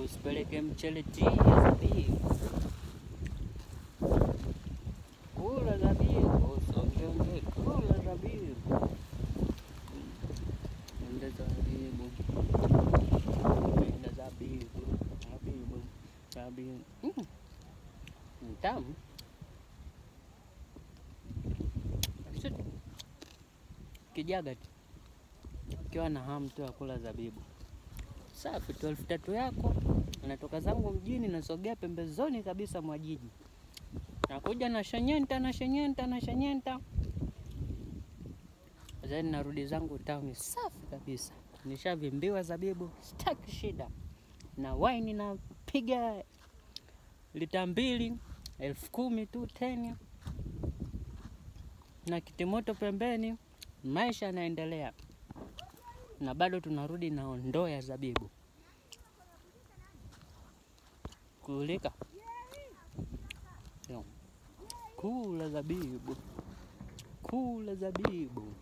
Usipeleke mchele tea ya zabibu. Kula zabibu, usonge kula zabibu. Ende zabibu. Ende zabibu. Zabibu. Zabibu. Tamu. Kijaga tu. Ukiwa na hamu tu ya kula zabibu. Safi tu 3,000 yako. Natoka zangu mjini, nasogea pembezoni kabisa mwa jiji. Nakuja na shenyenta. Then narudi zangu town safi kabisa. Nishavimbiwa zabibu, sitaki shida. Na wine napiga lita 2, 10,000 tu 10. Na kitimoto pembeni, maisha yanaendelea. Na bado tunarudi na ndoo ya zabibu. Kulika. Kula zabibu. Kula zabibu.